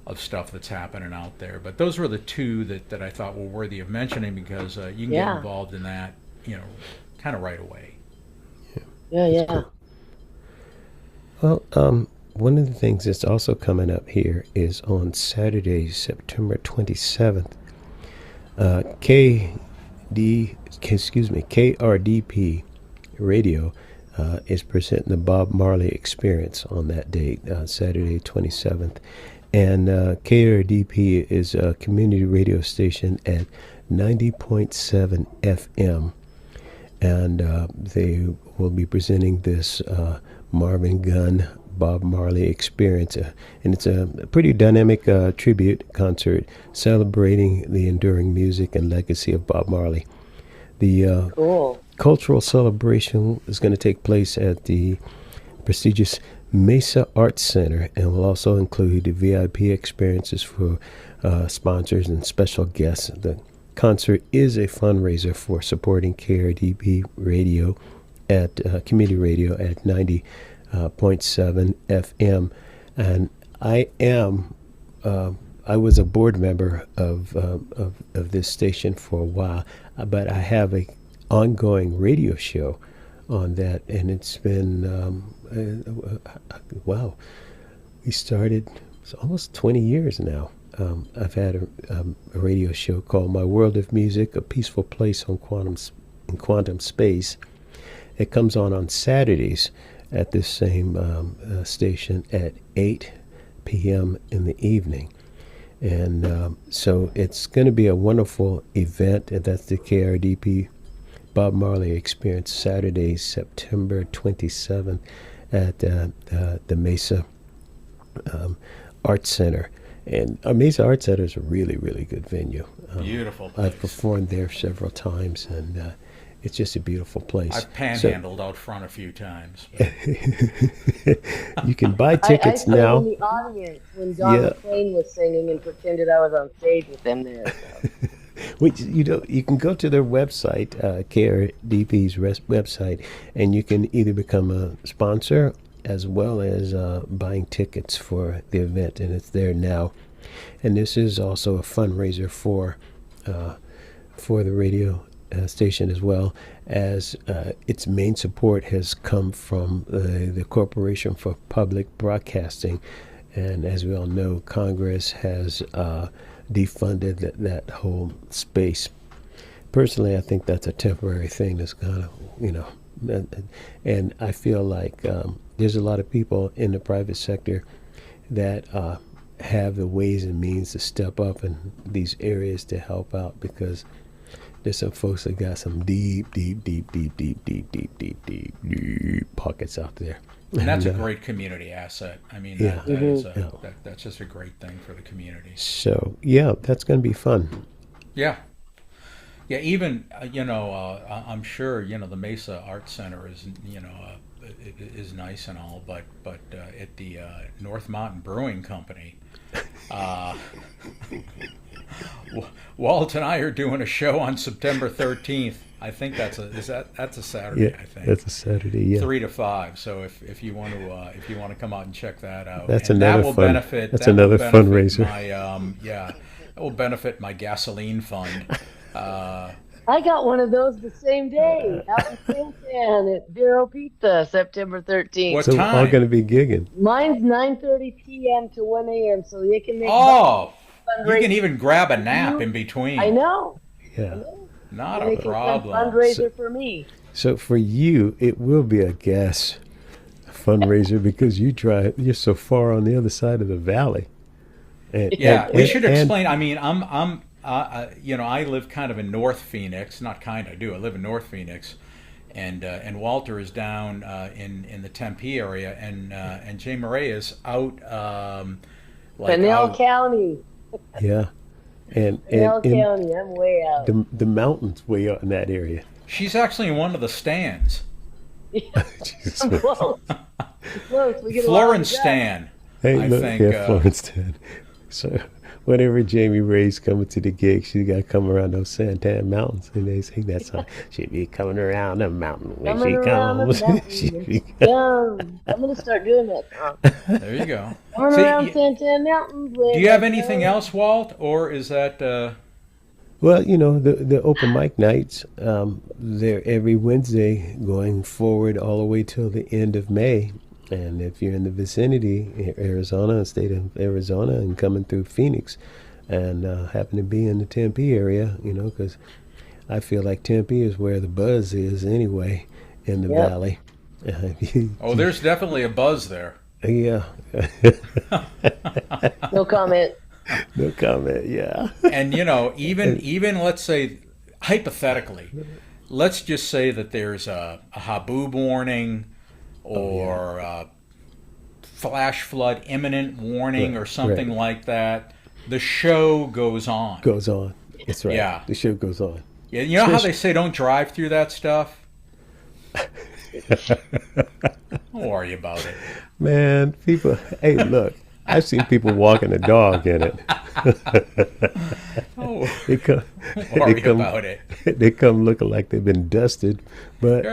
of stuff that's happening out there. But those were the two that I thought were worthy of mentioning because you can get Yeah. involved in that, kind of right away. Yeah. Well, one of the things that's also coming up here is on Saturday, September 27th, KRDP Radio is presenting the Bob Marley Experience on that date, Saturday 27th. And KRDP is a community radio station at 90.7 FM. And they will be presenting this Marvin Gunn Bob Marley Experience. And it's a pretty dynamic tribute concert celebrating the enduring music and legacy of Bob Marley. The Cool. cultural celebration is going to take place at the prestigious Mesa Arts Center and will also include VIP experiences for sponsors and special guests. The concert is a fundraiser for supporting KRDP Radio at community radio at 90.7 FM. And I was a board member of this station for a while, but I have a ongoing radio show on that, and it's been wow. We started, it's almost 20 years now. I've had a radio show called My World of Music, A Peaceful Place in Quantum Space. It comes on Saturdays at this same station at 8 p.m. in the evening. And so it's going to be a wonderful event, and that's the KRDP Bob Marley Experience, Saturday, September 27th at the Mesa Arts Center. And Mesa Art Center is a really, really good venue. Beautiful place. I've performed there several times, and it's just a beautiful place. I've panhandled out front a few times. You can buy I tickets stayed now. in the audience when Don Yeah. McLean was singing and pretended I was on stage with him there. So. Wait, you can go to their website, KRDP's website, and you can either become a sponsor as well as buying tickets for the event, and it's there now. And this is also a fundraiser for the radio station, as well as its main support has come from the Corporation for Public Broadcasting. And as we all know, Congress has defunded that whole space. Personally, I think that's a temporary thing that's kind of, and I feel like there's a lot of people in the private sector that have the ways and means to step up in these areas to help out, because there's some folks that got some deep pockets out there. And that's a great community asset. I mean, Yeah. that's just a great thing for the community. So, yeah, that's going to be fun. Yeah. Yeah, even, I'm sure, the Mesa Art Center is, is nice and all, but at the North Mountain Brewing Company, Walt and I are doing a show on September 13th. I think that's a Saturday. Yeah, I think that's a Saturday. Yeah, 3 to 5. So if you want to come out and check that out, that's and another that will fun. benefit. That's that will another benefit fundraiser. That will benefit my gasoline fund. I got one of those the same day out in Santan at Vero Pizza, September 13th. What So we're all time? going to be gigging. Mine's 9:30 p.m. to 1 a.m. so you can make Oh, you fundraising. can even grab a nap in between. I know. Yeah. Not They a can problem. fundraiser for me. So for you, it will be a gas fundraiser because you're so far on the other side of the valley. And, Yeah, we should and- explain. I mean, I live kind of in North Phoenix. Not kind. I do. I live in North Phoenix, and Walter is down in the Tempe area, and Jay Murray is out Pinell out- County. Yeah, and Pinell in County. I'm way out. the mountains way out in that area. She's actually in one of the stands. Jesus. I'm close. I'm close. We get a lot of Florence jobs. Stan. Hey, I look, think, yeah, Florence did. So whenever Jamie Ray's coming to the gig, she's got to come around those Santan Mountains, and they sing that song. She'll be coming around the mountain when Coming she around the comes. mountain She when be- she's young. I'm gonna start doing that song. There you go. Coming So, around y- Santan Mountains. Do you have anything else, Walt, or is that? Well, the open mic nights, they're every Wednesday going forward all the way till the end of May. And if you're in the vicinity, Arizona, state of Arizona, and coming through Phoenix, and happen to be in the Tempe area, because I feel like Tempe is where the buzz is anyway in the Yep. valley. Oh, there's definitely a buzz there. Yeah. No comment. No comment. Yeah. And even let's say hypothetically, let's just say that there's a haboob warning or a flash flood imminent warning Right, or something right. like that. The show goes on. Goes on. That's right. Yeah. The show goes on. Yeah, you know how they say don't drive through that stuff? Don't worry about it. Man, people. Hey, look. I've seen people walking a dog in it. Oh, They come. don't worry They come. about it. They come looking like they've been dusted, but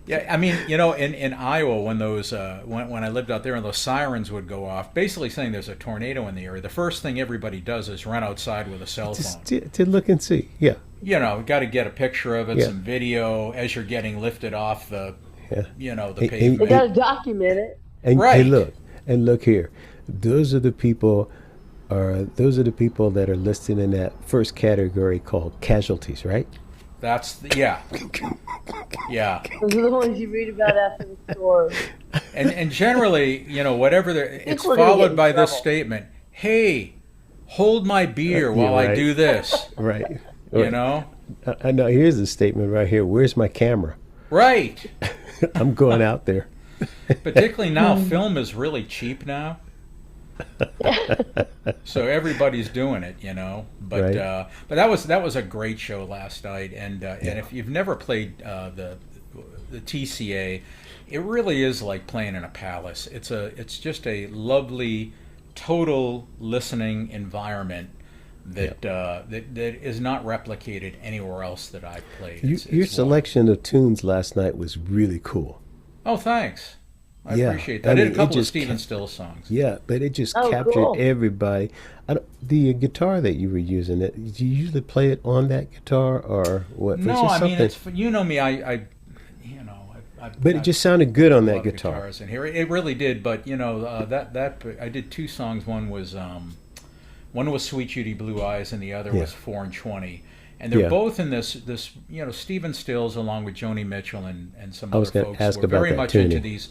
Yeah, I mean, in Iowa, when those when I lived out there and those sirens would go off, basically saying there's a tornado in the area, the first thing everybody does is run outside with a cell phone. just to look and see. Yeah. Got to get a picture of it, Yeah. some video as you're getting lifted off the, Yeah. the And- They pavement. gotta document it. And Right. look here. Those are the people that are listed in that first category called casualties, right? Yeah. Those are the ones you read about after the storm. And generally, whatever it's we're gonna get followed in by this trouble. statement, hey, hold my beer while I right. do this, Right. you know? I know. Here's the statement right here. Where's my camera? Right. I'm going out there. Particularly now, film is really cheap now. So everybody's doing it, you know. But Right. but that was a great show last night, and if you've never played the TCA, it really is like playing in a palace. It's just a lovely, total listening environment that is not replicated anywhere else that I've played. Your It's selection of tunes last night was really cool. Oh, thanks. I Yeah, appreciate that. I I did mean, a it couple of just Stephen Stills songs. Yeah, but it just Oh, captured cool. everybody. The guitar that you were using, do you usually play it on that guitar or what? No, just I mean something- you know me. I you know But it just sounded good on that love guitar. guitars in here. It really did. But you know that I did two songs. One was Sweet Judy Blue Eyes, and the other Yeah. was 4 and 20. And they're Yeah. both in this you know, Stephen Stills along with Joni Mitchell and some I was other gonna folks ask were about very that much into tuning. these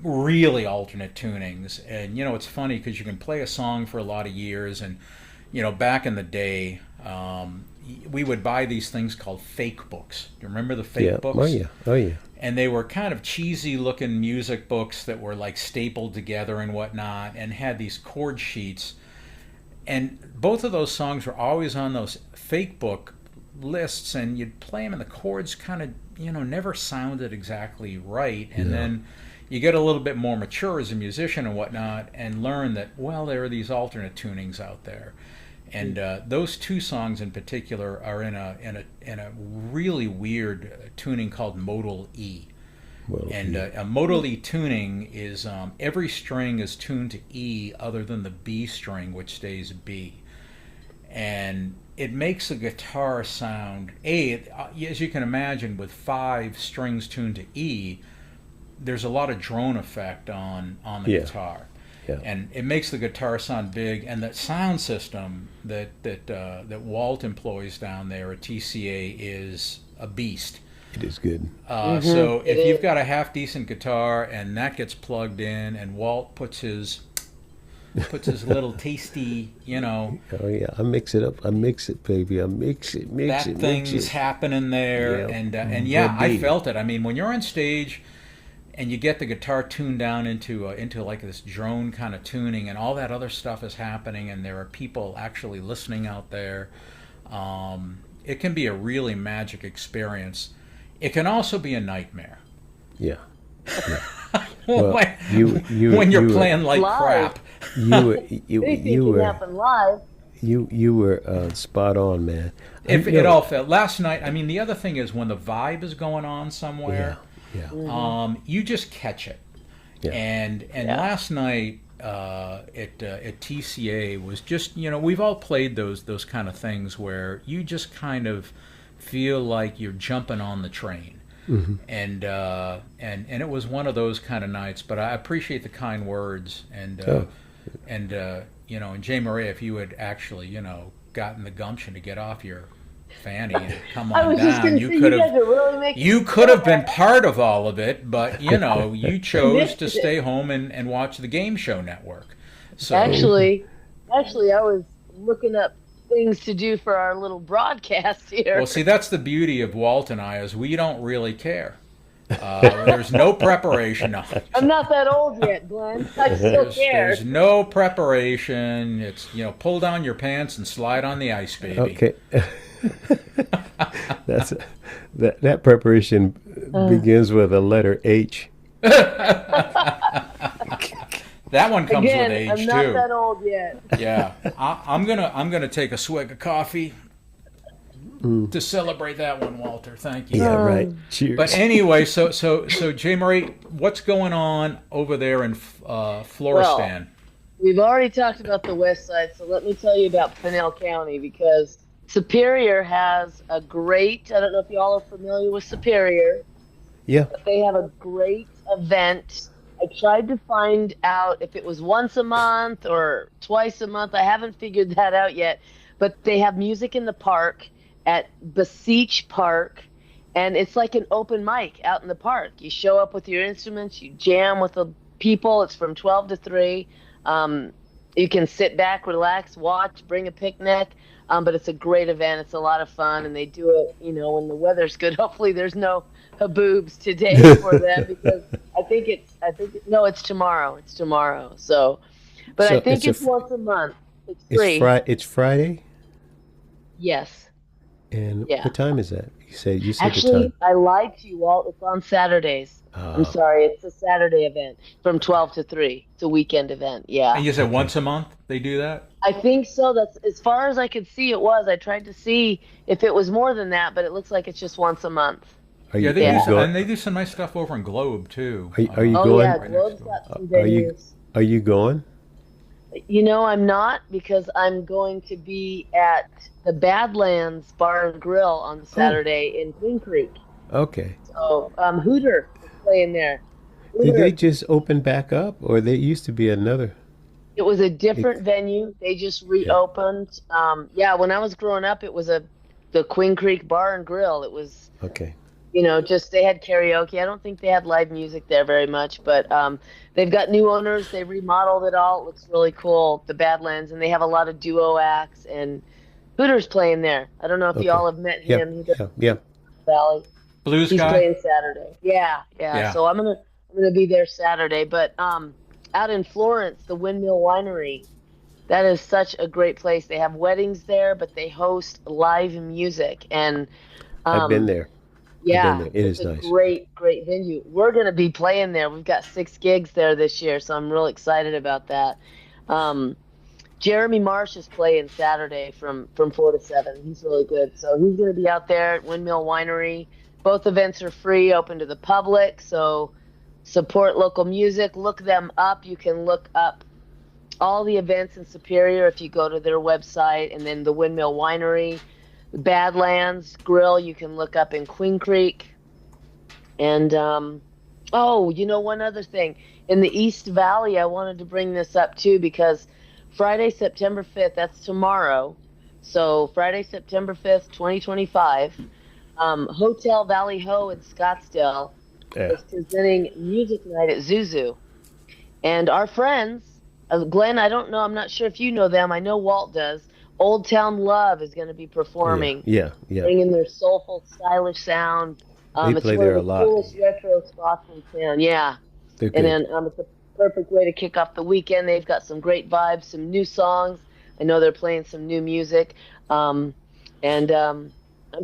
really alternate tunings. And you know, it's funny because you can play a song for a lot of years, and you know, back in the day, we would buy these things called fake books. Do you remember the fake Yeah. books? Oh yeah. Oh yeah. And they were kind of cheesy looking music books that were like stapled together and whatnot, and had these chord sheets. And both of those songs were always on those fake book lists, and you'd play them, and the chords kind of, you know, never sounded exactly right. And then you get a little bit more mature as a musician and whatnot, and learn that, well, there are these alternate tunings out there. And those two songs in particular are in a really weird tuning called modal E. Well, And a modal E tuning is every string is tuned to E other than the B string, which stays B. And it makes the guitar sound, as you can imagine, with 5 strings tuned to E, there's a lot of drone effect on the Yeah. guitar. Yeah. And it makes the guitar sound big. And that sound system that Walt employs down there at TCA is a beast. it is good. So It if you've is. got a half decent guitar and that gets plugged in, and Walt puts his little tasty, you know, Oh yeah. I mix it up. I mix it, baby. I mix it. Mix that it. thing's Mix it. happening there, Yeah. and yeah, I Indeed. felt it. I mean, when you're on stage and you get the guitar tuned down into like this drone kind of tuning, and all that other stuff is happening, and there are people actually listening out there, it can be a really magic experience. It can also be a nightmare. Yeah. Well, when, you when you're you were- playing like Live. crap. You were Anything you can were happen live. you were spot on, man. If You it know, all felt last night, I mean, the other thing is when the vibe is going on somewhere, yeah. you just catch it. Yeah. And Yeah. last night at TCA was just, you know, we've all played those kind of things where you just kind of feel like you're jumping on the train. And it was one of those kind of nights. But I appreciate the kind words, and Oh. you know, and Jay Maria, if you had actually, you know, gotten the gumption to get off your fanny and come I on was just down, going to you say, you could guys have. are really making You me could feel have been bad. part of all of it, but you know, you chose Missed to it. stay home and watch the Game Show Network. So Actually, I was looking up things to do for our little broadcast here. well, see, that's the beauty of Walt and I, is we don't really care. There's no preparation. No. I'm not that old yet, Glenn. I still care. There's no preparation. It's, you know, pull down your pants and slide on the ice, baby. Okay. That preparation begins with a letter H. That one comes Again, with age I'm not too. that old yet. Yeah, I'm gonna take a swig of coffee to celebrate that one, Walter. Thank you. Yeah, right. Cheers. But anyway, so Jay Marie, what's going on over there in Floristan? We've already talked about the West Side, so let me tell you about Pinell County, because Superior has a great, I don't know if y'all are familiar with Superior, yeah. but they have a great event. I tried to find out if it was once a month or twice a month. I haven't figured that out yet. But they have music in the park at Beseech Park, and it's like an open mic out in the park. You show up with your instruments, you jam with the people. It's from 12 to 3. You can sit back, relax, watch, bring a picnic. But it's a great event. It's a lot of fun, and they do it, you know, when the weather's good. Hopefully there's no haboobs today for them, because it's tomorrow. It's tomorrow. So, But So I think it's it's once a month. It's it's free. It's Friday, Yes. and Yeah. what time is that? You said the Actually, time. I lied to you, Walt. It's on Saturdays. I'm Oh, sorry. It's a Saturday event from 12 to 3. It's a weekend event. And Yeah. you said okay. once a month they do that? I think so. That's as far as I could see it was. I tried to see if it was more than that, but it looks like it's just once a month. Yeah, Are they do you Yeah. some, going? and they do some nice stuff over in Globe too. Are you Oh going? yeah, Right next Globe's door. got some Are you venues. are you going? You know, I'm not because I'm going to be at the Badlands Bar and Grill on Oh, Saturday in Queen Creek. okay. So Hooter is playing there. Did they Hooter. just open back up, or there used to be another? It was a It, different venue. They just yeah. reopened. Yeah, when I was growing up, it was the Queen Creek Bar and Grill. It was, Okay. just they had karaoke. I don't think they had live music there very much, but they've got new owners. They remodeled it all. It looks really cool, the Badlands, and they have a lot of duo acts. And Hooter's playing there. I don't know if you Okay. all have met Yep. him. He does Yeah. Yeah. Valley. Blues He's guy? playing Saturday. Yeah, yeah. Yeah. So I'm gonna be there Saturday. But out in Florence, the Windmill Winery, that is such a great place. They have weddings there, but they host live music, and I've been um, there. I've been yeah, there. It it's is a nice. great venue. We're gonna be playing there. We've got 6 gigs there this year, so I'm real excited about that. Um, Jeremy Marsh is playing Saturday from 4 to 7. He's really good, so he's gonna be out there at Windmill Winery. Both events are free, open to the public, so support local music. Look them up. You can look up all the events in Superior if you go to their website, and then the Windmill Winery, the Badlands Grill. You can look up in Queen Creek, and one other thing in the East Valley, I wanted to bring this up too because Friday, September 5th, that's tomorrow. So Friday, September 5th, 2025, Hotel Valley Ho in Scottsdale Yeah. is presenting music night at Zuzu. And our friends, Glenn, I don't know, I'm not sure if you know them. I know Walt does. Old Town Love is going to be Yeah. performing, Yeah. Yeah. bringing their soulful, stylish sound. They It's play one there of a the lot. coolest retro spots in town. Yeah. They're And good. then it's a perfect way to kick off the weekend. They've got some great vibes, some new songs. I know they're playing some new music. And I'm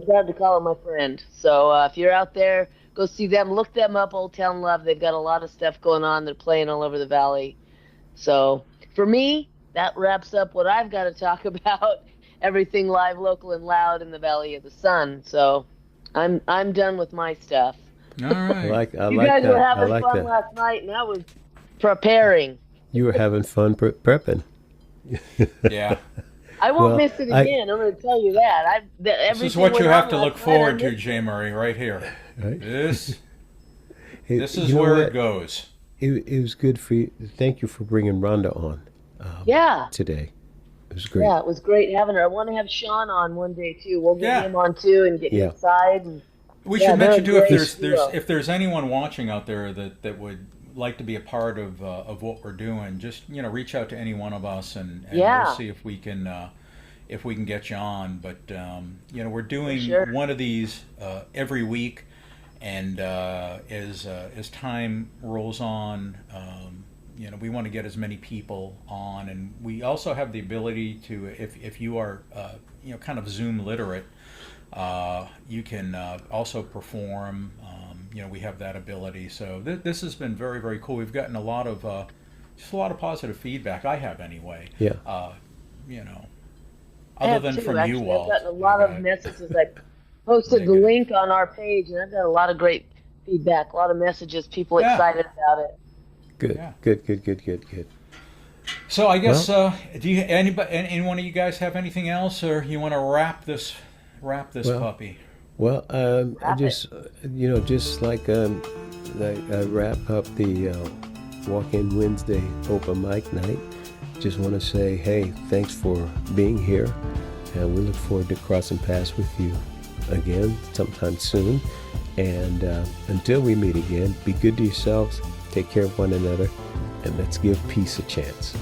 proud to call it my friend. So if you're out there, go see them. Look them up, Old Town Love. They've got a lot of stuff going on. They're playing all over the valley. So for me, that wraps up what I've got to talk about. Everything live, local, and loud in the Valley of the Sun. So I'm done with my stuff. All I right. I You like guys were that. I having like fun that. last night, and I was preparing. You were having fun prepping. Yeah. I won't Well, miss it I again. I'm going to tell you that. This is what you have to look forward to, J. Murray, right here. right. This Hey, this is you know where what? it goes. It was good for you. Thank you for bringing Rhonda on Yeah. today. It was great. Yeah, it was great having her. I want to have Sean on one day too. We'll get Yeah. him on too and get Yeah. inside. And We Yeah, should they're mention a too if great there's duo. if there's anyone watching out there that would like to be a part of what we're doing, just reach out to any one of us and Yeah. we'll see if we can get you on. But we're doing sure. one of these every week, and as time rolls on, we want to get as many people on, and we also have the ability to if you are kind of Zoom literate. You can also perform. We have that ability. So this has been very, very cool. We've gotten a lot of just a lot of positive feedback. I have anyway. Yeah. I Other have than too, from actually. you, Walt. I've gotten a lot of messages. I posted the Negative. link on our page, and I've got a lot of great feedback. A lot of messages. People Yeah. excited about it. Good. Yeah. Good. So I guess do you any one of you guys have anything else, or you want to wrap this Well, puppy? Well, I Wrap just just like I wrap up the Walk-In Wednesday open mic night. Just want to say, hey, thanks for being here, and we look forward to crossing paths with you again sometime soon. And until we meet again, be good to yourselves, take care of one another, and let's give peace a chance.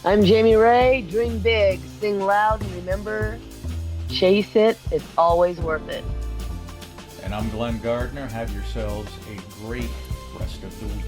I'm Jamie Ray. Dream big, sing loud, and remember, chase it. It's always worth it. And I'm Glenn Gardner. Have yourselves a great rest of the week.